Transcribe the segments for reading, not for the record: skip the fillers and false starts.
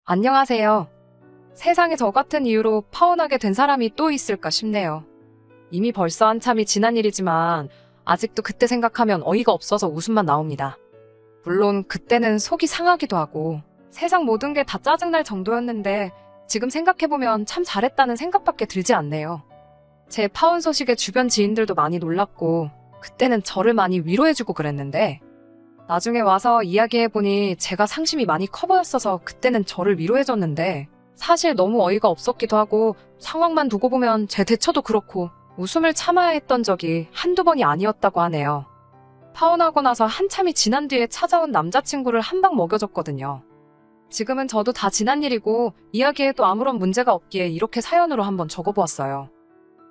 안녕하세요. 세상에 저 같은 이유로 파혼하게 된 사람이 또 있을까 싶네요. 이미 벌써 한참이 지난 일이지만 아직도 그때 생각하면 어이가 없어서 웃음만 나옵니다. 물론 그때는 속이 상하기도 하고 세상 모든 게 다 짜증날 정도였는데 지금 생각해보면 참 잘했다는 생각밖에 들지 않네요. 제 파혼 소식에 주변 지인들도 많이 놀랐고 그때는 저를 많이 위로해주고 그랬는데 나중에 와서 이야기해보니 제가 상심이 많이 커 보였어서 그때는 저를 위로해줬는데 사실 너무 어이가 없었기도 하고 상황만 두고 보면 제 대처도 그렇고 웃음을 참아야 했던 적이 한두 번이 아니었다고 하네요. 파혼하고 나서 한참이 지난 뒤에 찾아온 남자친구를 한 방 먹여줬거든요. 지금은 저도 다 지난 일이고 이야기해도 아무런 문제가 없기에 이렇게 사연으로 한번 적어보았어요.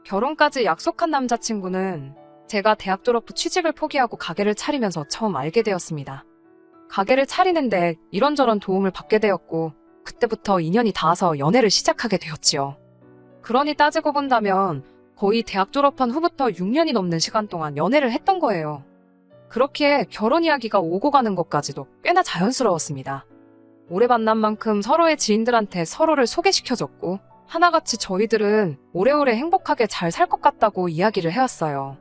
결혼까지 약속한 남자친구는 제가 대학 졸업 후 취직을 포기하고 가게를 차리면서 처음 알게 되었습니다. 가게를 차리는데 이런저런 도움을 받게 되었고 그때부터 인연이 닿아서 연애를 시작하게 되었지요. 그러니 따지고 본다면 거의 대학 졸업한 후부터 6년이 넘는 시간 동안 연애를 했던 거예요. 그렇기에 결혼 이야기가 오고 가는 것까지도 꽤나 자연스러웠습니다. 오래 만난 만큼 서로의 지인들한테 서로를 소개시켜줬고 하나같이 저희들은 오래오래 행복하게 잘 살 것 같다고 이야기를 해왔어요.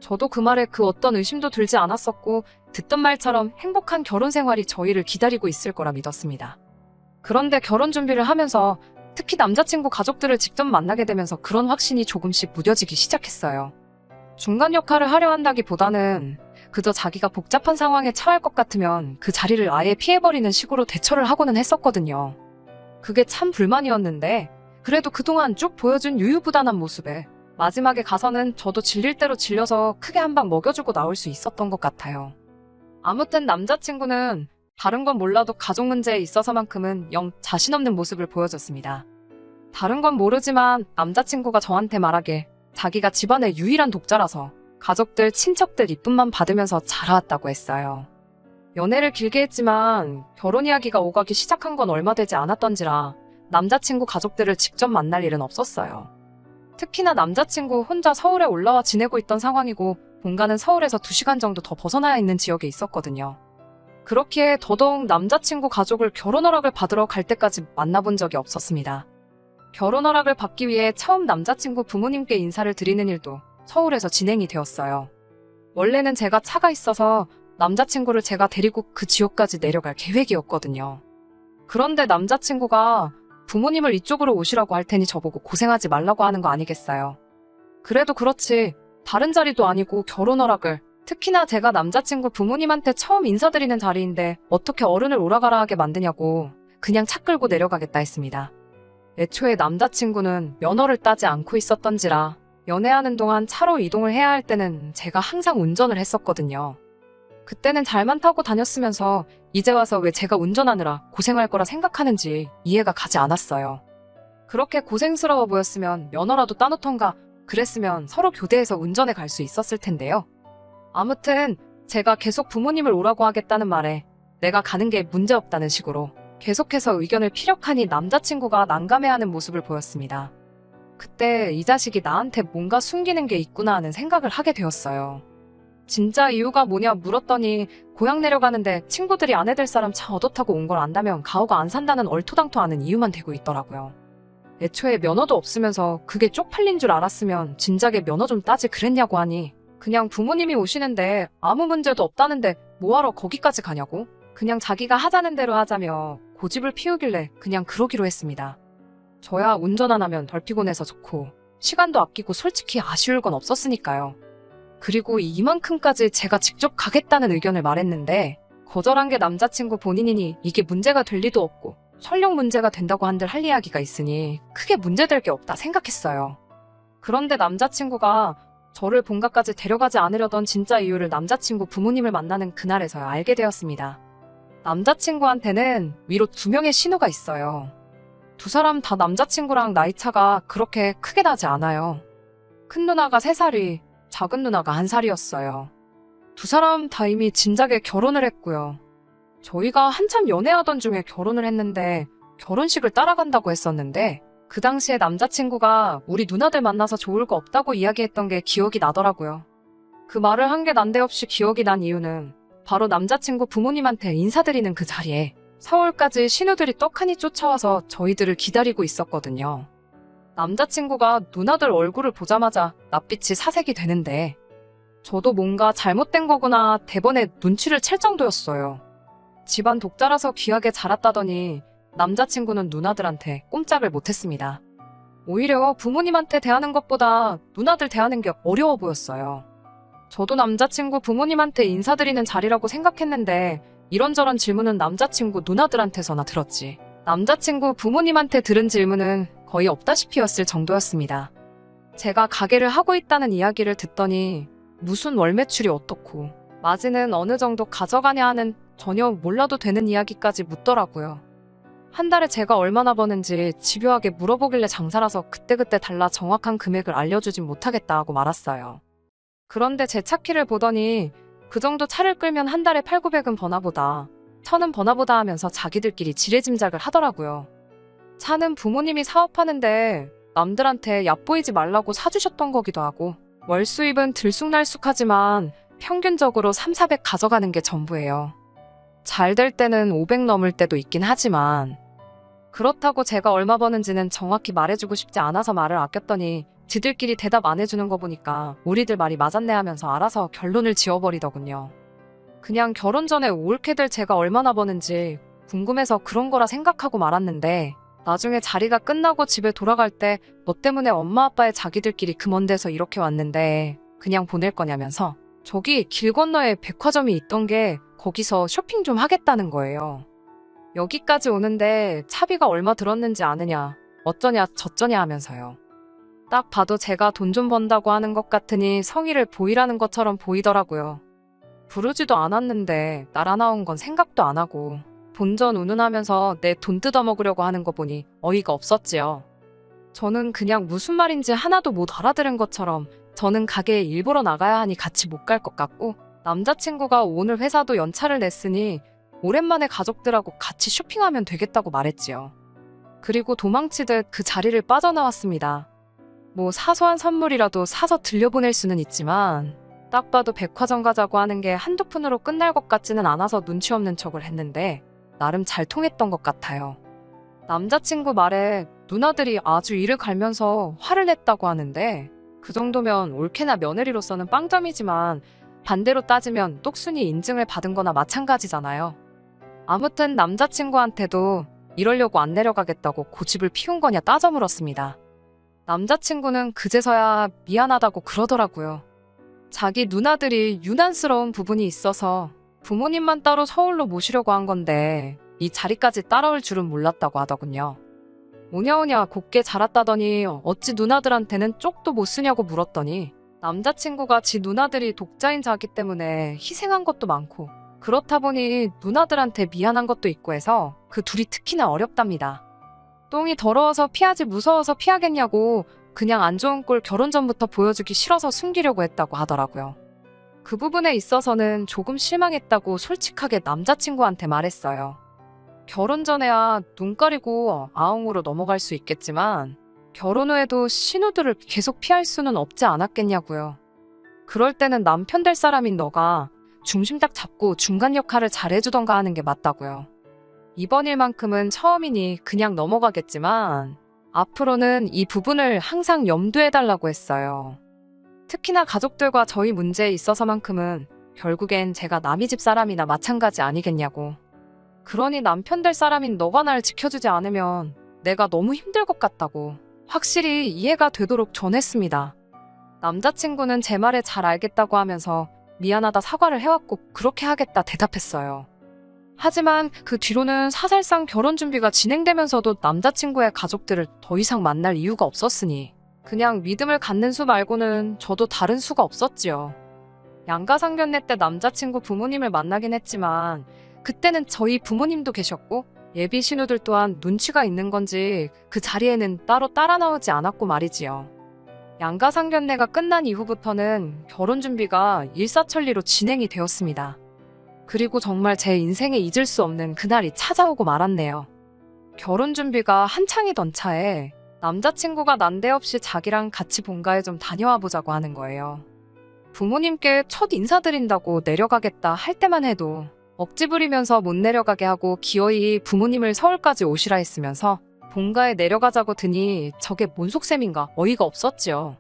저도 그 말에 그 어떤 의심도 들지 않았었고 듣던 말처럼 행복한 결혼 생활이 저희를 기다리고 있을 거라 믿었습니다. 그런데 결혼 준비를 하면서 특히 남자친구 가족들을 직접 만나게 되면서 그런 확신이 조금씩 무뎌지기 시작했어요. 중간 역할을 하려 한다기보다는 그저 자기가 복잡한 상황에 처할 것 같으면 그 자리를 아예 피해버리는 식으로 대처를 하고는 했었거든요. 그게 참 불만이었는데 그래도 그동안 쭉 보여준 유유부단한 모습에 마지막에 가서는 저도 질릴 대로 질려서 크게 한 방 먹여주고 나올 수 있었던 것 같아요. 아무튼 남자친구는 다른 건 몰라도 가족 문제에 있어서만큼은 영 자신 없는 모습을 보여줬습니다. 다른 건 모르지만 남자친구가 저한테 말하길 자기가 집안의 유일한 독자라서 가족들, 친척들 이쁨만 받으면서 자라왔다고 했어요. 연애를 길게 했지만 결혼 이야기가 오가기 시작한 건 얼마 되지 않았던지라 남자친구 가족들을 직접 만날 일은 없었어요. 특히나 남자친구 혼자 서울에 올라와 지내고 있던 상황이고 본가는 서울에서 2시간 정도 더 벗어나야 있는 지역에 있었거든요. 그렇기에 더더욱 남자친구 가족을 결혼 허락을 받으러 갈 때까지 만나본 적이 없었습니다. 결혼 허락을 받기 위해 처음 남자친구 부모님께 인사를 드리는 일도 서울에서 진행이 되었어요. 원래는 제가 차가 있어서 남자친구를 제가 데리고 그 지역까지 내려갈 계획이었거든요. 그런데 남자친구가 부모님을 이쪽으로 오시라고 할 테니 저보고 고생하지 말라고 하는 거 아니겠어요. 그래도 그렇지 다른 자리도 아니고 결혼 허락을 특히나 제가 남자친구 부모님한테 처음 인사드리는 자리인데 어떻게 어른을 오라가라 하게 만드냐고 그냥 차 끌고 내려가겠다 했습니다. 애초에 남자친구는 면허를 따지 않고 있었던지라 연애하는 동안 차로 이동을 해야 할 때는 제가 항상 운전을 했었거든요. 그때는 잘만 타고 다녔으면서 이제 와서 왜 제가 운전하느라 고생할 거라 생각하는지 이해가 가지 않았어요. 그렇게 고생스러워 보였으면 면허라도 따놓던가 그랬으면 서로 교대해서 운전해 갈 수 있었을 텐데요. 아무튼 제가 계속 부모님을 오라고 하겠다는 말에 내가 가는 게 문제없다는 식으로 계속해서 의견을 피력하니 남자친구가 난감해하는 모습을 보였습니다. 그때 이 자식이 나한테 뭔가 숨기는 게 있구나 하는 생각을 하게 되었어요. 진짜 이유가 뭐냐 물었더니 고향 내려가는데 친구들이 아내 될 사람 차 얻어 타고 온 걸 안다면 가오가 안 산다는 얼토당토하는 이유만 대고 있더라고요. 애초에 면허도 없으면서 그게 쪽팔린 줄 알았으면 진작에 면허 좀 따지 그랬냐고 하니 그냥 부모님이 오시는데 아무 문제도 없다는데 뭐하러 거기까지 가냐고 그냥 자기가 하자는 대로 하자며 고집을 피우길래 그냥 그러기로 했습니다. 저야 운전 안 하면 덜 피곤해서 좋고 시간도 아끼고 솔직히 아쉬울 건 없었으니까요. 그리고 이만큼까지 제가 직접 가겠다는 의견을 말했는데 거절한 게 남자친구 본인이니 이게 문제가 될 리도 없고 설령 문제가 된다고 한들 할 이야기가 있으니 크게 문제될 게 없다 생각했어요. 그런데 남자친구가 저를 본가까지 데려가지 않으려던 진짜 이유를 남자친구 부모님을 만나는 그날에서야 알게 되었습니다. 남자친구한테는 위로 2명의 신호가 있어요. 2사람 다 남자친구랑 나이차가 그렇게 크게 나지 않아요. 큰 누나가 3살이 작은 누나가 1살이었어요. 2사람 다 이미 진작에 결혼을 했고요. 저희가 한참 연애하던 중에 결혼을 했는데 결혼식을 따라간다고 했었는데 그 당시에 남자친구가 우리 누나들 만나서 좋을 거 없다고 이야기했던 게 기억이 나더라고요. 그 말을 한 게 난데없이 기억이 난 이유는 바로 남자친구 부모님한테 인사드리는 그 자리에 서울까지 신우들이 떡하니 쫓아와서 저희들을 기다리고 있었거든요. 남자친구가 누나들 얼굴을 보자마자 낯빛이 사색이 되는데 저도 뭔가 잘못된 거구나 대번에 눈치를 챌 정도였어요. 집안 독자라서 귀하게 자랐다더니 남자친구는 누나들한테 꼼짝을 못했습니다. 오히려 부모님한테 대하는 것보다 누나들 대하는 게 어려워 보였어요. 저도 남자친구 부모님한테 인사드리는 자리라고 생각했는데 이런저런 질문은 남자친구 누나들한테서나 들었지. 남자친구 부모님한테 들은 질문은 거의 없다시피였을 정도였습니다. 제가 가게를 하고 있다는 이야기를 듣더니 무슨 월 매출이 어떻고 마진은 어느 정도 가져가냐 하는 전혀 몰라도 되는 이야기까지 묻더라고요. 한 달에 제가 얼마나 버는지 집요하게 물어보길래 장사라서 그때그때 달라 정확한 금액을 알려주진 못하겠다 하고 말았어요. 그런데 제 차키를 보더니 그 정도 차를 끌면 한 달에 8,900은 버나 보다, 1,000은 버나 보다 하면서 자기들끼리 지레짐작을 하더라고요. 차는 부모님이 사업하는데 남들한테 얕보이지 말라고 사주셨던 거기도 하고 월 수입은 들쑥날쑥하지만 평균적으로 3,400 가져가는 게 전부예요. 잘 될 때는 500 넘을 때도 있긴 하지만 그렇다고 제가 얼마 버는지는 정확히 말해주고 싶지 않아서 말을 아꼈더니 지들끼리 대답 안 해주는 거 보니까 우리들 말이 맞았네 하면서 알아서 결론을 지어버리더군요. 그냥 결혼 전에 올케들 제가 얼마나 버는지 궁금해서 그런 거라 생각하고 말았는데 나중에 자리가 끝나고 집에 돌아갈 때 너 때문에 엄마 아빠의 자기들끼리 그 먼 데서 이렇게 왔는데 그냥 보낼 거냐면서 저기 길 건너에 백화점이 있던 게 거기서 쇼핑 좀 하겠다는 거예요. 여기까지 오는데 차비가 얼마 들었는지 아느냐, 어쩌냐 저쩌냐 하면서요. 딱 봐도 제가 돈 좀 번다고 하는 것 같으니 성의를 보이라는 것처럼 보이더라고요. 부르지도 않았는데 날아 나온 건 생각도 안 하고 본전 운운하면서 내 돈 뜯어먹으려고 하는 거 보니 어이가 없었지요. 저는 그냥 무슨 말인지 하나도 못 알아들은 것처럼 저는 가게에 일보러 나가야 하니 같이 못 갈 것 같고 남자친구가 오늘 회사도 연차를 냈으니 오랜만에 가족들하고 같이 쇼핑하면 되겠다고 말했지요. 그리고 도망치듯 그 자리를 빠져나왔습니다. 뭐 사소한 선물이라도 사서 들려보낼 수는 있지만 딱 봐도 백화점 가자고 하는 게 한두 푼으로 끝날 것 같지는 않아서 눈치 없는 척을 했는데 나름 잘 통했던 것 같아요. 남자친구 말에 누나들이 아주 이를 갈면서 화를 냈다고 하는데 그 정도면 올케나 며느리로서는 빵점이지만 반대로 따지면 똑순이 인증을 받은 거나 마찬가지잖아요. 아무튼 남자친구한테도 이러려고 안 내려가겠다고 고집을 피운 거냐 따져 물었습니다. 남자친구는 그제서야 미안하다고 그러더라고요. 자기 누나들이 유난스러운 부분이 있어서 부모님만 따로 서울로 모시려고 한 건데 이 자리까지 따라올 줄은 몰랐다고 하더군요. 오냐오냐 곱게 자랐다더니 어찌 누나들한테는 쪽도 못 쓰냐고 물었더니 남자친구가 지 누나들이 독자인 자기 때문에 희생한 것도 많고 그렇다 보니 누나들한테 미안한 것도 있고 해서 그 둘이 특히나 어렵답니다. 똥이 더러워서 피하지 무서워서 피하겠냐고 그냥 안 좋은 꼴 결혼 전부터 보여주기 싫어서 숨기려고 했다고 하더라고요. 그 부분에 있어서는 조금 실망했다고 솔직하게 남자친구한테 말했어요. 결혼 전에야 눈 가리고 아웅으로 넘어갈 수 있겠지만 결혼 후에도 신우들을 계속 피할 수는 없지 않았겠냐고요. 그럴 때는 남편 될 사람인 너가 중심 딱 잡고 중간 역할을 잘해주던가 하는 게 맞다고요. 이번 일만큼은 처음이니 그냥 넘어가겠지만 앞으로는 이 부분을 항상 염두해달라고 했어요. 특히나 가족들과 저희 문제에 있어서만큼은 결국엔 제가 남의 집 사람이나 마찬가지 아니겠냐고. 그러니 남편 될 사람인 너가 날 지켜주지 않으면 내가 너무 힘들 것 같다고 확실히 이해가 되도록 전했습니다. 남자친구는 제 말에 잘 알겠다고 하면서 미안하다 사과를 해왔고 그렇게 하겠다 대답했어요. 하지만 그 뒤로는 사실상 결혼 준비가 진행되면서도 남자친구의 가족들을 더 이상 만날 이유가 없었으니 그냥 믿음을 갖는 수 말고는 저도 다른 수가 없었지요. 양가상견례 때 남자친구 부모님을 만나긴 했지만 그때는 저희 부모님도 계셨고 예비 신우들 또한 눈치가 있는 건지 그 자리에는 따로 따라 나오지 않았고 말이지요. 양가상견례가 끝난 이후부터는 결혼 준비가 일사천리로 진행이 되었습니다. 그리고 정말 제 인생에 잊을 수 없는 그날이 찾아오고 말았네요. 결혼 준비가 한창이던 차에 남자친구가 난데없이 자기랑 같이 본가에 좀 다녀와 보자고 하는 거예요. 부모님께 첫 인사드린다고 내려가겠다 할 때만 해도 억지 부리면서 못 내려가게 하고 기어이 부모님을 서울까지 오시라 했으면서 본가에 내려가자고 드니 저게 뭔 속셈인가 어이가 없었지요.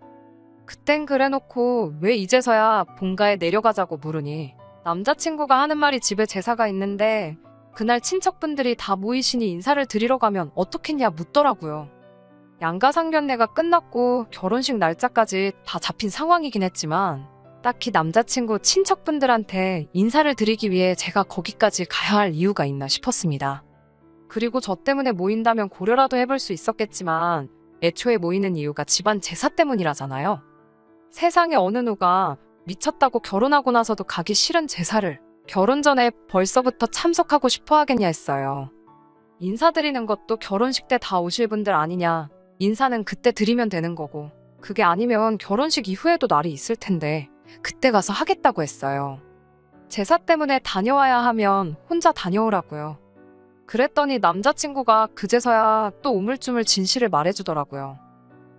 그땐 그래놓고 왜 이제서야 본가에 내려가자고 물으니 남자친구가 하는 말이 집에 제사가 있는데 그날 친척분들이 다 모이시니 인사를 드리러 가면 어떻겠냐 묻더라고요. 양가상견례가 끝났고 결혼식 날짜까지 다 잡힌 상황이긴 했지만 딱히 남자친구 친척분들한테 인사를 드리기 위해 제가 거기까지 가야 할 이유가 있나 싶었습니다. 그리고 저 때문에 모인다면 고려라도 해볼 수 있었겠지만 애초에 모이는 이유가 집안 제사 때문이라잖아요. 세상에 어느 누가 미쳤다고 결혼하고 나서도 가기 싫은 제사를 결혼 전에 벌써부터 참석하고 싶어 하겠냐 했어요. 인사드리는 것도 결혼식 때 다 오실 분들 아니냐. 인사는 그때 드리면 되는 거고 그게 아니면 결혼식 이후에도 날이 있을 텐데 그때 가서 하겠다고 했어요. 제사 때문에 다녀와야 하면 혼자 다녀오라고요. 그랬더니 남자친구가 그제서야 또 우물쭈물 진실을 말해주더라고요.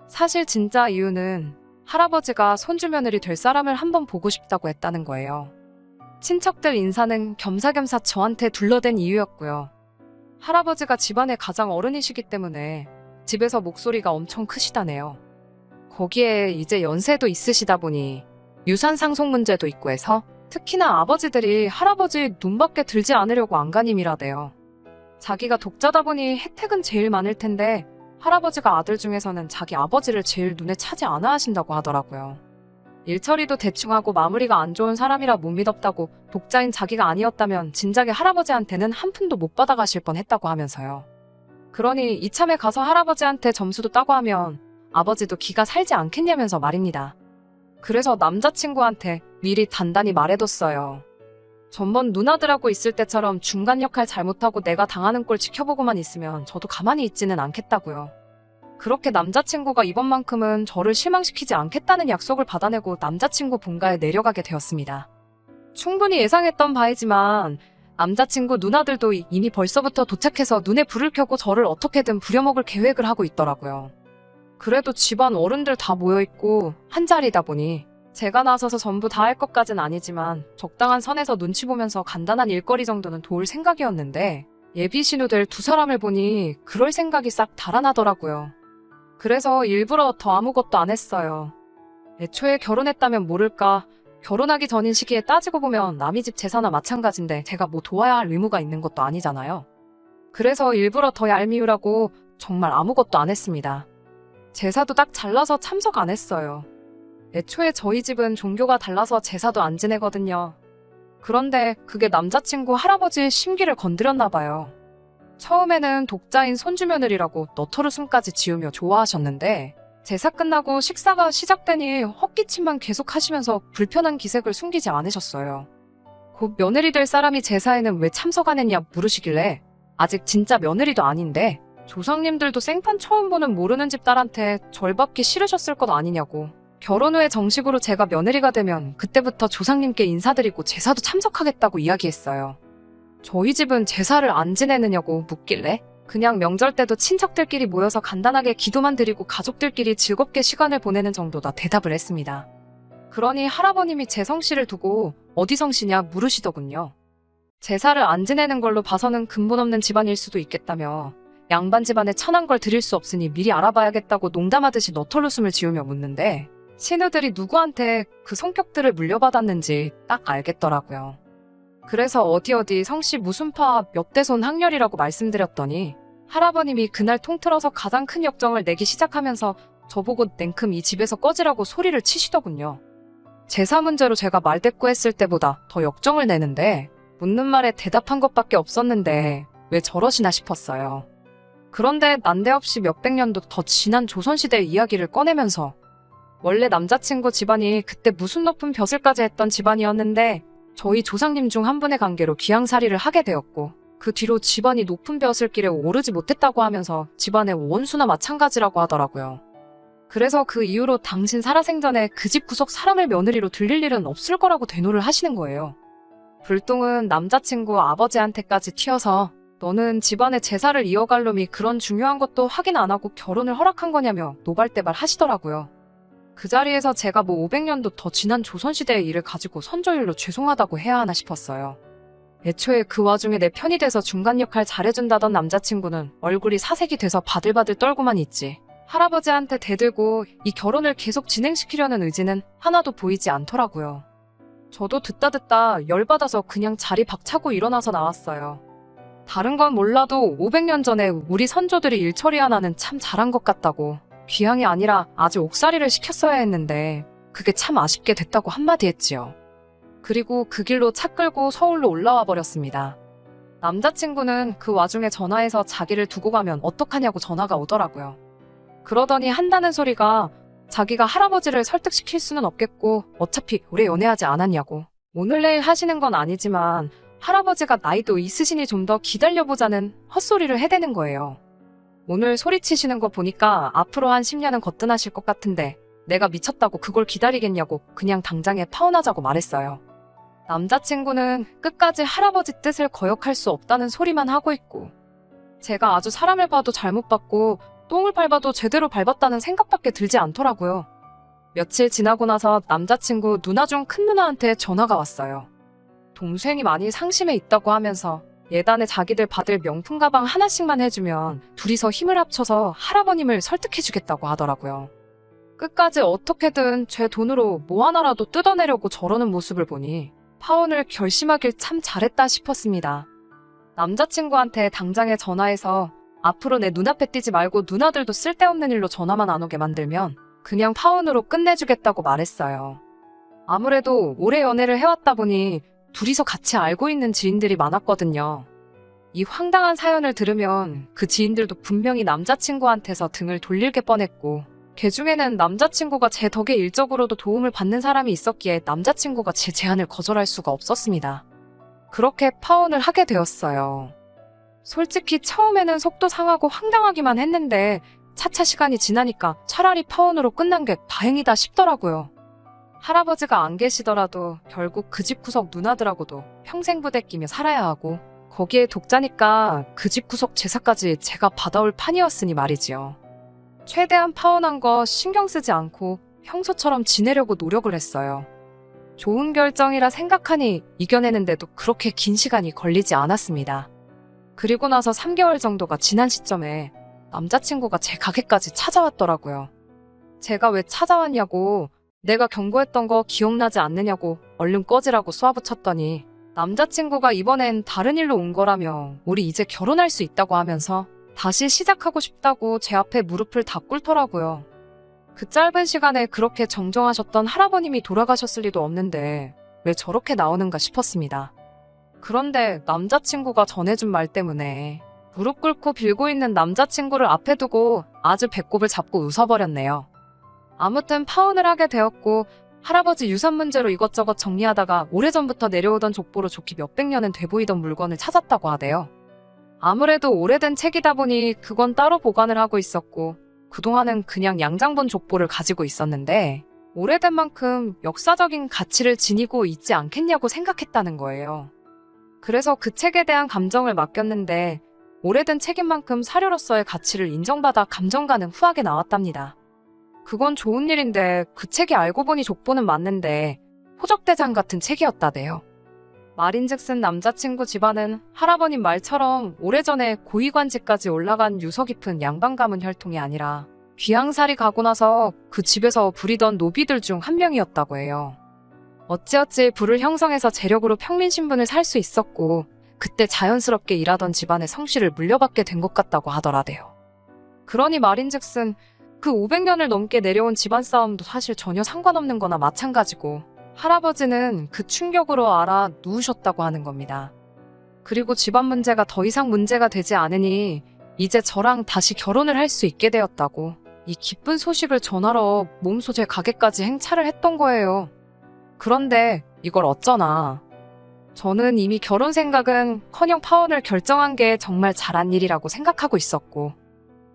사실 진짜 이유는 할아버지가 손주며느리 될 사람을 한번 보고 싶다고 했다는 거예요. 친척들 인사는 겸사겸사 저한테 둘러댄 이유였고요. 할아버지가 집안의 가장 어른이시기 때문에 집에서 목소리가 엄청 크시다네요. 거기에 이제 연세도 있으시다 보니 유산 상속 문제도 있고 해서 특히나 아버지들이 할아버지 눈밖에 들지 않으려고 안간힘이라대요. 자기가 독자다 보니 혜택은 제일 많을 텐데 할아버지가 아들 중에서는 자기 아버지를 제일 눈에 차지 않아 하신다고 하더라고요. 일처리도 대충 하고 마무리가 안 좋은 사람이라 못 믿었다고 독자인 자기가 아니었다면 진작에 할아버지한테는 한 푼도 못 받아가실 뻔했다고 하면서요. 그러니 이참에 가서 할아버지한테 점수도 따고 하면 아버지도 기가 살지 않겠냐면서 말입니다. 그래서 남자친구한테 미리 단단히 말해뒀어요. 전번 누나들하고 있을 때처럼 중간 역할 잘못하고 내가 당하는 꼴 지켜보고만 있으면 저도 가만히 있지는 않겠다고요. 그렇게 남자친구가 이번만큼은 저를 실망시키지 않겠다는 약속을 받아내고 남자친구 본가에 내려가게 되었습니다. 충분히 예상했던 바이지만 남자친구 누나들도 이미 벌써부터 도착해서 눈에 불을 켜고 저를 어떻게든 부려먹을 계획을 하고 있더라고요. 그래도 집안 어른들 다 모여있고 한자리다 보니 제가 나서서 전부 다 할 것까진 아니지만 적당한 선에서 눈치 보면서 간단한 일거리 정도는 도울 생각이었는데 예비 신우 될 두 사람을 보니 그럴 생각이 싹 달아나더라고요. 그래서 일부러 더 아무것도 안 했어요. 애초에 결혼했다면 모를까 결혼하기 전인 시기에 따지고 보면 남의 집 제사나 마찬가지인데 제가 뭐 도와야 할 의무가 있는 것도 아니잖아요. 그래서 일부러 더 얄미우라고 정말 아무것도 안 했습니다. 제사도 딱 잘라서 참석 안 했어요. 애초에 저희 집은 종교가 달라서 제사도 안 지내거든요. 그런데 그게 남자친구 할아버지의 심기를 건드렸나 봐요. 처음에는 독자인 손주며느리라고 너털웃음까지 지으며 좋아하셨는데 제사 끝나고 식사가 시작되니 헛기침만 계속 하시면서 불편한 기색을 숨기지 않으셨어요. 곧 며느리 될 사람이 제사에는 왜 참석 안 했냐 물으시길래 아직 진짜 며느리도 아닌데 조상님들도 생판 처음 보는 모르는 집 딸한테 절 받기 싫으셨을 것 아니냐고. 결혼 후에 정식으로 제가 며느리가 되면 그때부터 조상님께 인사드리고 제사도 참석하겠다고 이야기했어요. 저희 집은 제사를 안 지내느냐고 묻길래 그냥 명절 때도 친척들끼리 모여서 간단하게 기도만 드리고 가족들끼리 즐겁게 시간을 보내는 정도다 대답을 했습니다. 그러니 할아버님이 제 성씨를 두고 어디 성씨냐 물으시더군요. 제사를 안 지내는 걸로 봐서는 근본 없는 집안일 수도 있겠다며 양반 집안에 천한 걸 드릴 수 없으니 미리 알아봐야겠다고 농담하듯이 너털웃음을 지으며 묻는데 신우들이 누구한테 그 성격들을 물려받았는지 딱 알겠더라고요. 그래서 어디 성씨 무슨 파 몇 대손 학렬이라고 말씀드렸더니 할아버님이 그날 통틀어서 가장 큰 역정을 내기 시작하면서 저보고 냉큼 이 집에서 꺼지라고 소리를 치시더군요. 제사 문제로 제가 말대꾸했을 때보다 더 역정을 내는데 묻는 말에 대답한 것밖에 없었는데 왜 저러시나 싶었어요. 그런데 난데없이 몇백 년도 더 지난 조선시대의 이야기를 꺼내면서 원래 남자친구 집안이 그때 무슨 높은 벼슬까지 했던 집안이었는데 저희 조상님 중 한 분의 관계로 귀양살이를 하게 되었고 그 뒤로 집안이 높은 벼슬길에 오르지 못했다고 하면서 집안의 원수나 마찬가지라고 하더라고요. 그래서 그 이후로 당신 살아생전에 그 집 구석 사람을 며느리로 들릴 일은 없을 거라고 대노를 하시는 거예요. 불똥은 남자친구 아버지한테까지 튀어서 너는 집안의 제사를 이어갈 놈이 그런 중요한 것도 확인 안 하고 결혼을 허락한 거냐며 노발대발 하시더라고요. 그 자리에서 제가 뭐 500년도 더 지난 조선시대의 일을 가지고 선조일로 죄송하다고 해야 하나 싶었어요. 애초에 그 와중에 내 편이 돼서 중간 역할 잘해준다던 남자친구는 얼굴이 사색이 돼서 바들바들 떨고만 있지. 할아버지한테 대들고 이 결혼을 계속 진행시키려는 의지는 하나도 보이지 않더라고요. 저도 듣다 열받아서 그냥 자리 박차고 일어나서 나왔어요. 다른 건 몰라도 500년 전에 우리 선조들이 일처리 하나는 참 잘한 것 같다고. 귀향이 아니라 아주 옥살이를 시켰어야 했는데 그게 참 아쉽게 됐다고 한마디 했지요. 그리고 그 길로 차 끌고 서울로 올라와 버렸습니다. 남자친구는 그 와중에 전화해서 자기를 두고 가면 어떡하냐고 전화가 오더라고요. 그러더니 한다는 소리가 자기가 할아버지를 설득시킬 수는 없겠고 어차피 오래 연애하지 않았냐고. 오늘 내일 하시는 건 아니지만 할아버지가 나이도 있으시니 좀 더 기다려보자는 헛소리를 해대는 거예요. 오늘 소리치시는 거 보니까 앞으로 한 10년은 거뜬하실 것 같은데 내가 미쳤다고 그걸 기다리겠냐고 그냥 당장에 파혼하자고 말했어요. 남자친구는 끝까지 할아버지 뜻을 거역할 수 없다는 소리만 하고 있고 제가 아주 사람을 봐도 잘못 봤고 똥을 밟아도 제대로 밟았다는 생각밖에 들지 않더라고요. 며칠 지나고 나서 남자친구 누나 중 큰 누나한테 전화가 왔어요. 동생이 많이 상심해 있다고 하면서 예단에 자기들 받을 명품 가방 하나씩만 해주면 둘이서 힘을 합쳐서 할아버님을 설득해주겠다고 하더라고요. 끝까지 어떻게든 제 돈으로 뭐 하나라도 뜯어내려고 저러는 모습을 보니 파혼을 결심하길 참 잘했다 싶었습니다. 남자친구한테 당장에 전화해서 앞으로 내 눈앞에 띄지 말고 누나들도 쓸데없는 일로 전화만 안 오게 만들면 그냥 파혼으로 끝내주겠다고 말했어요. 아무래도 오래 연애를 해왔다 보니 둘이서 같이 알고 있는 지인들이 많았거든요. 이 황당한 사연을 들으면 그 지인들도 분명히 남자친구한테서 등을 돌릴 게 뻔했고 걔 중에는 남자친구가 제 덕에 일적으로도 도움을 받는 사람이 있었기에 남자친구가 제 제안을 거절할 수가 없었습니다. 그렇게 파혼을 하게 되었어요. 솔직히 처음에는 속도 상하고 황당하기만 했는데 차차 시간이 지나니까 차라리 파혼으로 끝난 게 다행이다 싶더라고요. 할아버지가 안 계시더라도 결국 그 집 구석 누나들하고도 평생 부대 끼며 살아야 하고 거기에 독자니까 그 집 구석 제사까지 제가 받아올 판이었으니 말이지요. 최대한 파혼한 거 신경 쓰지 않고 평소처럼 지내려고 노력을 했어요. 좋은 결정이라 생각하니 이겨내는데도 그렇게 긴 시간이 걸리지 않았습니다. 그리고 나서 3개월 정도가 지난 시점에 남자친구가 제 가게까지 찾아왔더라고요. 제가 왜 찾아왔냐고 내가 경고했던 거 기억나지 않느냐고 얼른 꺼지라고 쏘아붙였더니 남자친구가 이번엔 다른 일로 온 거라며 우리 이제 결혼할 수 있다고 하면서 다시 시작하고 싶다고 제 앞에 무릎을 다 꿇더라고요. 그 짧은 시간에 그렇게 정정하셨던 할아버님이 돌아가셨을 리도 없는데 왜 저렇게 나오는가 싶었습니다. 그런데 남자친구가 전해준 말 때문에 무릎 꿇고 빌고 있는 남자친구를 앞에 두고 아주 배꼽을 잡고 웃어버렸네요. 아무튼 파혼을 하게 되었고 할아버지 유산 문제로 이것저것 정리하다가 오래전부터 내려오던 족보로 좋게 몇백 년은 돼 보이던 물건을 찾았다고 하대요. 아무래도 오래된 책이다 보니 그건 따로 보관을 하고 있었고 그동안은 그냥 양장본 족보를 가지고 있었는데 오래된 만큼 역사적인 가치를 지니고 있지 않겠냐고 생각했다는 거예요. 그래서 그 책에 대한 감정을 맡겼는데 오래된 책인 만큼 사료로서의 가치를 인정받아 감정가는 후하게 나왔답니다. 그건 좋은 일인데 그 책이 알고 보니 족보는 맞는데 호적대장 같은 책이었다대요. 말인즉슨 남자친구 집안은 할아버님 말처럼 오래전에 고위관직까지 올라간 유서 깊은 양반 가문 혈통이 아니라 귀향살이 가고 나서 그 집에서 부리던 노비들 중 한 명이었다고 해요. 어찌어찌 부를 형성해서 재력으로 평민신분을 살 수 있었고 그때 자연스럽게 일하던 집안의 성씨를 물려받게 된 것 같다고 하더라대요. 그러니 말인즉슨 그 500년을 넘게 내려온 집안 싸움도 사실 전혀 상관없는 거나 마찬가지고 할아버지는 그 충격으로 알아 누우셨다고 하는 겁니다. 그리고 집안 문제가 더 이상 문제가 되지 않으니 이제 저랑 다시 결혼을 할 수 있게 되었다고 이 기쁜 소식을 전하러 몸소재 가게까지 행차를 했던 거예요. 그런데 이걸 어쩌나. 저는 이미 결혼 생각은 커녕 파혼을 결정한 게 정말 잘한 일이라고 생각하고 있었고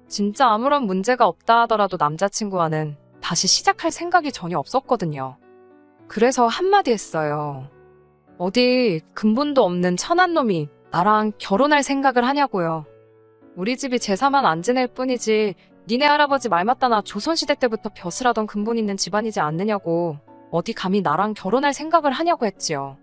진짜 아무런 문제가 없다 하더라도 남자친구와는 다시 시작할 생각이 전혀 없었거든요. 그래서 한마디 했어요. 어디 근본도 없는 천한 놈이 나랑 결혼할 생각을 하냐고요. 우리 집이 제사만 안 지낼 뿐이지 니네 할아버지 말 맞다나 조선시대 때부터 벼슬하던 근본 있는 집안이지 않느냐고 어디 감히 나랑 결혼할 생각을 하냐고 했지요.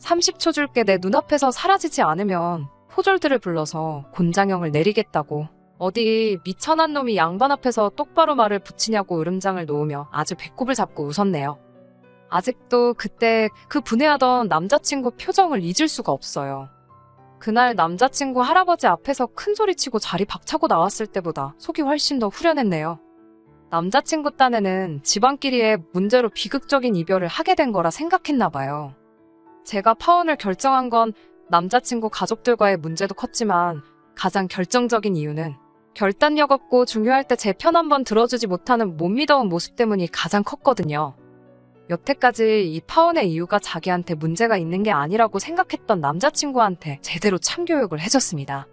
30초 줄게 내 눈앞에서 사라지지 않으면 포졸들을 불러서 곤장형을 내리겠다고. 어디 미천한 놈이 양반 앞에서 똑바로 말을 붙이냐고 으름장을 놓으며 아주 배꼽을 잡고 웃었네요. 아직도 그때 그 분해하던 남자친구 표정을 잊을 수가 없어요. 그날 남자친구 할아버지 앞에서 큰 소리치고 자리 박차고 나왔을 때보다 속이 훨씬 더 후련했네요. 남자친구 딴에는 집안끼리의 문제로 비극적인 이별을 하게 된 거라 생각했나 봐요. 제가 파혼을 결정한 건 남자친구 가족들과의 문제도 컸지만 가장 결정적인 이유는 결단력 없고 중요할 때 제 편 한번 들어주지 못하는 못 믿어온 모습 때문이 가장 컸거든요. 여태까지 이 파혼의 이유가 자기한테 문제가 있는 게 아니라고 생각했던 남자친구한테 제대로 참교육을 해줬습니다.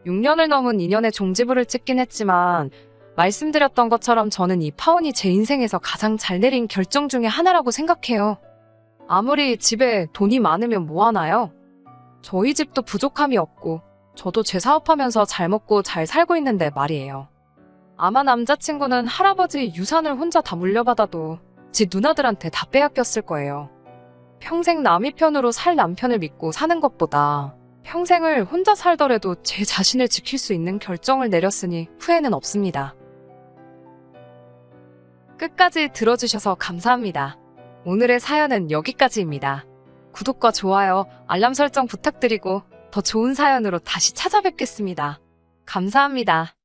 6년을 넘은 인연의 종지부를 찍긴 했지만 말씀드렸던 것처럼 저는 이 파혼이 제 인생에서 가장 잘 내린 결정 중에 하나라고 생각해요. 아무리 집에 돈이 많으면 뭐 하나요? 저희 집도 부족함이 없고 저도 제 사업하면서 잘 먹고 잘 살고 있는데 말이에요. 아마 남자친구는 할아버지 유산을 혼자 다 물려받아도 지 누나들한테 다 빼앗겼을 거예요. 평생 남의 편으로 살 남편을 믿고 사는 것보다 평생을 혼자 살더라도 제 자신을 지킬 수 있는 결정을 내렸으니 후회는 없습니다. 끝까지 들어주셔서 감사합니다. 오늘의 사연은 여기까지입니다. 구독과 좋아요, 알람 설정 부탁드리고 더 좋은 사연으로 다시 찾아뵙겠습니다. 감사합니다.